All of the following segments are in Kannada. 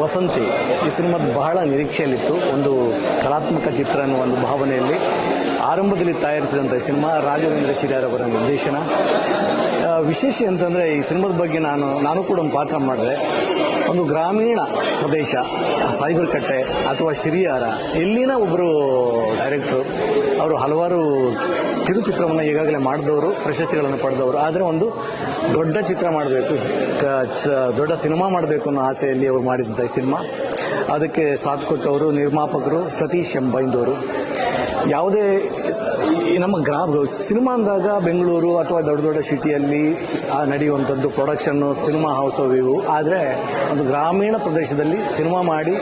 ವಸಂತಿ ಈ ಸಿನಿಮಾದ ಬಹಳ ನಿರೀಕ್ಷೆಯಲ್ಲಿತ್ತು. ಒಂದು ಕಲಾತ್ಮಕ ಚಿತ್ರ ಅನ್ನುವ ಒಂದು ಭಾವನೆಯಲ್ಲಿ ಆರಂಭದಲ್ಲಿ ತಯಾರಿಸಿದಂಥ ಈ ಸಿನಿಮಾ ರಾಘವೇಂದ್ರ ಶಿರಾರ್ ಅವರ ನಿರ್ದೇಶನ. ವಿಶೇಷ ಅಂತಂದರೆ ಈ ಸಿನಿಮಾದ ಬಗ್ಗೆ ನಾನು ಕೂಡ ಒಂದು ಪಾತ್ರ ಮಾಡಿದೆ. ಒಂದು ಗ್ರಾಮೀಣ ಪ್ರದೇಶ ಸಾಯಿಬರ್ಕಟ್ಟೆ ಅಥವಾ ಶಿರಿಯಾರ ಇಲ್ಲಿನ ಒಬ್ಬರು ಡೈರೆಕ್ಟ್ರು. ಅವರು ಹಲವಾರು ಕಿರುಚಿತ್ರವನ್ನು ಈಗಾಗಲೇ ಮಾಡಿದವರು, ಪ್ರಶಸ್ತಿಗಳನ್ನು ಪಡೆದವರು. ಆದರೆ ಒಂದು ದೊಡ್ಡ ಚಿತ್ರ ಮಾಡಬೇಕು, ದೊಡ್ಡ ಸಿನಿಮಾ ಮಾಡಬೇಕು ಅನ್ನೋ ಆಸೆಯಲ್ಲಿ ಅವರು ಮಾಡಿದಂಥ ಈ ಸಿನಿಮಾ. ಅದಕ್ಕೆ ಸಾಥ್ ಕೊಟ್ಟವರು ನಿರ್ಮಾಪಕರು ಸತೀಶ್ ಎಂ ಬೈಂದೂರು. ಯಾವುದೇ ನಮ್ಮ ಸಿನಿಮಾ ಅಂದಾಗ ಬೆಂಗಳೂರು ಅಥವಾ ದೊಡ್ಡ ದೊಡ್ಡ ಸಿಟಿಯಲ್ಲಿ ನಡೆಯುವಂಥದ್ದು ಪ್ರೊಡಕ್ಷನ್ನು, ಸಿನಿಮಾ ಹೌಸ್ ಇವು. ಆದರೆ ಒಂದು ಗ್ರಾಮೀಣ ಪ್ರದೇಶದಲ್ಲಿ ಸಿನಿಮಾ ಮಾಡಿ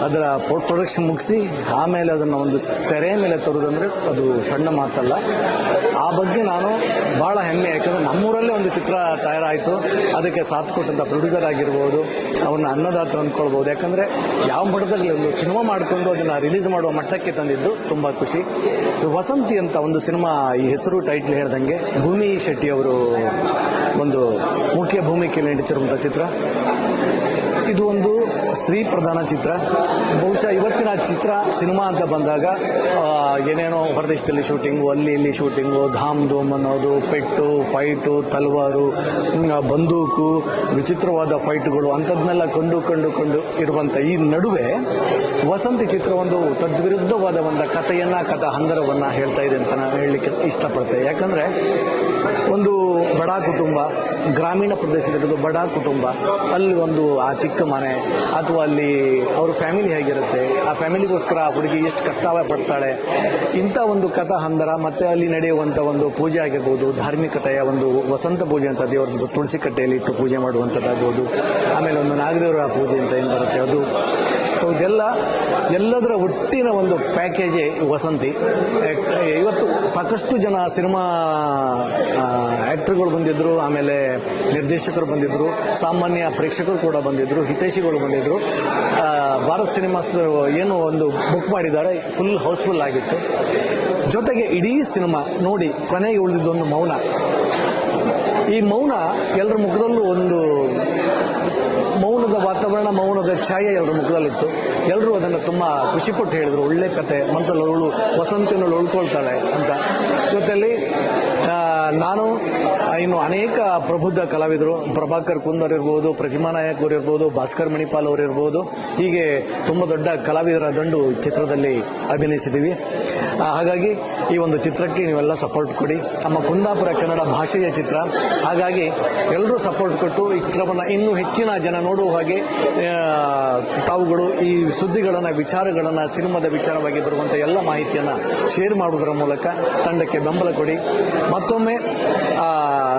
ಅದರ ಪ್ರೊಡಕ್ಷನ್ ಮುಗಿಸಿ ಆಮೇಲೆ ಅದನ್ನು ಒಂದು ತೆರೆ ಮೇಲೆ ತರುವುದಂದರೆ ಅದು ಸಣ್ಣ ಮಾತಲ್ಲ. ಆ ಬಗ್ಗೆ ನಾನು ಭಾಳ ಹೆಮ್ಮೆ. ಯಾಕಂದರೆ ನಮ್ಮೂರಲ್ಲೇ ಒಂದು ಚಿತ್ರ ತಯಾರಾಯಿತು. ಅದಕ್ಕೆ ಸಾಥ್ ಕೊಟ್ಟಂಥ ಪ್ರೊಡ್ಯೂಸರ್ ಆಗಿರ್ಬೋದು, ಅವ್ರನ್ನ ಅನ್ನದಾತರು ಅಂದ್ಕೊಳ್ಬೋದು. ಯಾಕಂದರೆ ಯಾವ ಮಟ್ಟದಲ್ಲಿ ಒಂದು ಸಿನಿಮಾ ಮಾಡಿಕೊಂಡು ಅದನ್ನು ರಿಲೀಸ್ ಮಾಡುವ ಮಟ್ಟಕ್ಕೆ ತಂದಿದ್ದು ತುಂಬ ಖುಷಿ. ವಸಂತಿ ಅಂತ ಒಂದು ಸಿನಿಮಾ, ಈ ಹೆಸರು ಟೈಟ್ಲ್ ಹೇಳ್ದಂಗೆ ಭೂಮಿ ಶೆಟ್ಟಿ ಅವರು ಒಂದು ಮುಖ್ಯ ಭೂಮಿಕೆಯಲ್ಲಿ ನಟಿಸಿರುವಂಥ ಚಿತ್ರ. ಇದು ಒಂದು ಸ್ತ್ರೀ ಪ್ರಧಾನ ಚಿತ್ರ. ಬಹುಶಃ ಇವತ್ತಿನ ಚಿತ್ರ ಸಿನಿಮಾ ಅಂತ ಬಂದಾಗ ಏನೇನೋ ಹೊರದೇಶದಲ್ಲಿ ಶೂಟಿಂಗು, ಅಲ್ಲಿ ಇಲ್ಲಿ ಶೂಟಿಂಗು, ಧಾಮ್ ಧೂಮ್ ಅನ್ನೋದು, ಪೆಟ್ಟು, ಫೈಟು, ತಲ್ವಾರು, ಬಂದೂಕು, ವಿಚಿತ್ರವಾದ ಫೈಟ್ಗಳು ಅಂಥದ್ದನ್ನೆಲ್ಲ ಕೊಂಡು ಇರುವಂಥ ಈ ನಡುವೆ ವಸಂತಿ ಚಿತ್ರ ಒಂದು ತದ್ವಿರುದ್ಧವಾದ ಒಂದು ಕಥಾ ಹಂದರವನ್ನು ಹೇಳ್ತಾ ಇದೆ ಅಂತ ನಾನು ಹೇಳಲಿಕ್ಕೆ ಇಷ್ಟಪಡ್ತೇನೆ. ಯಾಕಂದರೆ ಒಂದು ಬಡ ಕುಟುಂಬ, ಗ್ರಾಮೀಣ ಪ್ರದೇಶದಲ್ಲಿರೋದು ಬಡ ಕುಟುಂಬ, ಅಲ್ಲಿ ಒಂದು ಆ ಚಿಕ್ಕ ಮನೆ ಅಥವಾ ಅಲ್ಲಿ ಅವ್ರ ಫ್ಯಾಮಿಲಿ ಹೇಗಿರುತ್ತೆ, ಆ ಫ್ಯಾಮಿಲಿಗೋಸ್ಕರ ಆ ಹುಡುಗಿ ಎಷ್ಟು ಕಷ್ಟ ಪಡ್ತಾಳೆ, ಇಂಥ ಒಂದು ಕಥಾ ಹಂದರ. ಮತ್ತು ಅಲ್ಲಿ ನಡೆಯುವಂಥ ಒಂದು ಪೂಜೆ ಆಗಿರ್ಬೋದು, ಧಾರ್ಮಿಕತೆಯ ಒಂದು ವಸಂತ ಪೂಜೆ ಅಂತ ದೇವರದ್ದು ತುಳಸಿ ಕಟ್ಟೆಯಲ್ಲಿ ಇಟ್ಟು ಪೂಜೆ ಮಾಡುವಂಥದ್ದಾಗ್ಬೋದು. ಆಮೇಲೆ ಒಂದು ನಾಗದೇವರ ಪೂಜೆ ಅಂತ ಏನು ಬರುತ್ತೆ ಅದು. ಸೊ ಎಲ್ಲದರ ಒಟ್ಟಿನ ಒಂದು ಪ್ಯಾಕೇಜೇ ವಸಂತಿ. ಇವತ್ತು ಸಾಕಷ್ಟು ಜನ ಸಿನಿಮಾ ಆ್ಯಕ್ಟರ್ಗಳು ಬಂದಿದ್ದರು, ಆಮೇಲೆ ನಿರ್ದೇಶಕರು ಬಂದಿದ್ದರು, ಸಾಮಾನ್ಯ ಪ್ರೇಕ್ಷಕರು ಕೂಡ ಬಂದಿದ್ದರು, ಹಿತೈಷಿಗಳು ಬಂದಿದ್ದರು. ಭಾರತ್ ಸಿನಿಮಾಸ್ ಏನು ಒಂದು ಬುಕ್ ಮಾಡಿದ್ದಾರೆ, ಫುಲ್ ಹೌಸ್ಫುಲ್ ಆಗಿತ್ತು. ಜೊತೆಗೆ ಇಡೀ ಸಿನಿಮಾ ನೋಡಿ ಕೊನೆಗೆ ಉಳಿದಿದ್ದೊಂದು ಮೌನ. ಈ ಮೌನ ಎಲ್ಲರ ಮುಖದಲ್ಲೂ ಒಂದು ಮೌನದ ವಾತಾವರಣ, ಮೌನದ ಛಾಯೆ ಎಲ್ಲರ ಮುಖದಲ್ಲಿತ್ತು. ಎಲ್ಲರೂ ಅದನ್ನು ತುಂಬ ಖುಷಿಪಟ್ಟು ಹೇಳಿದರು. ಒಳ್ಳೆ ಕತೆ, ಮನಸ್ಸಲ್ಲಿ ಅವಳು ವಸಂತಿನಲ್ಲಿ ಉಳ್ಕೊಳ್ತಾಳೆ ಅಂತ. ಜೊತೆಯಲ್ಲಿ ನಾನು ಇನ್ನು ಅನೇಕ ಪ್ರಬುದ್ಧ ಕಲಾವಿದರು, ಪ್ರಭಾಕರ್ ಕುಂದರ್ ಇರ್ಬೋದು, ಪ್ರತಿಮಾ ನಾಯಕ್ ಅವರು ಇರ್ಬೋದು, ಭಾಸ್ಕರ್ ಮಣಿಪಾಲ್ ಅವರು ಇರ್ಬೋದು, ಹೀಗೆ ತುಂಬ ದೊಡ್ಡ ಕಲಾವಿದರ ದಂಡು ಚಿತ್ರದಲ್ಲಿ ಅಭಿನಯಿಸಿದ್ದೀವಿ. ಹಾಗಾಗಿ ಈ ಒಂದು ಚಿತ್ರಕ್ಕೆ ನೀವೆಲ್ಲ ಸಪೋರ್ಟ್ ಕೊಡಿ. ನಮ್ಮ ಕುಂದಾಪುರ ಕನ್ನಡ ಭಾಷೆಯ ಚಿತ್ರ, ಹಾಗಾಗಿ ಎಲ್ಲರೂ ಸಪೋರ್ಟ್ ಕೊಟ್ಟು ಈ ಚಿತ್ರವನ್ನು ಇನ್ನೂ ಹೆಚ್ಚಿನ ಜನ ನೋಡುವ ಹಾಗೆ ತಾವುಗಳು ಈ ಸುದ್ದಿಗಳನ್ನು, ವಿಚಾರಗಳನ್ನು, ಸಿನಿಮಾದ ವಿಚಾರವಾಗಿ ಬರುವಂಥ ಎಲ್ಲ ಮಾಹಿತಿಯನ್ನು ಶೇರ್ ಮಾಡುವುದರ ಮೂಲಕ ತಂಡಕ್ಕೆ ಬೆಂಬಲ ಕೊಡಿ. ಮತ್ತೊಮ್ಮೆ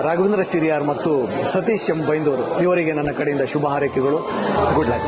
ರಾಘವೇಂದ್ರ ಶಿರಿಯಾರ್ ಮತ್ತು ಸತೀಶ್ ಎಂ ಬೈಂದೂರು ಇವರಿಗೆ ನನ್ನ ಕಡೆಯಿಂದ ಶುಭ ಹಾರೈಕೆಗಳು. Good luck.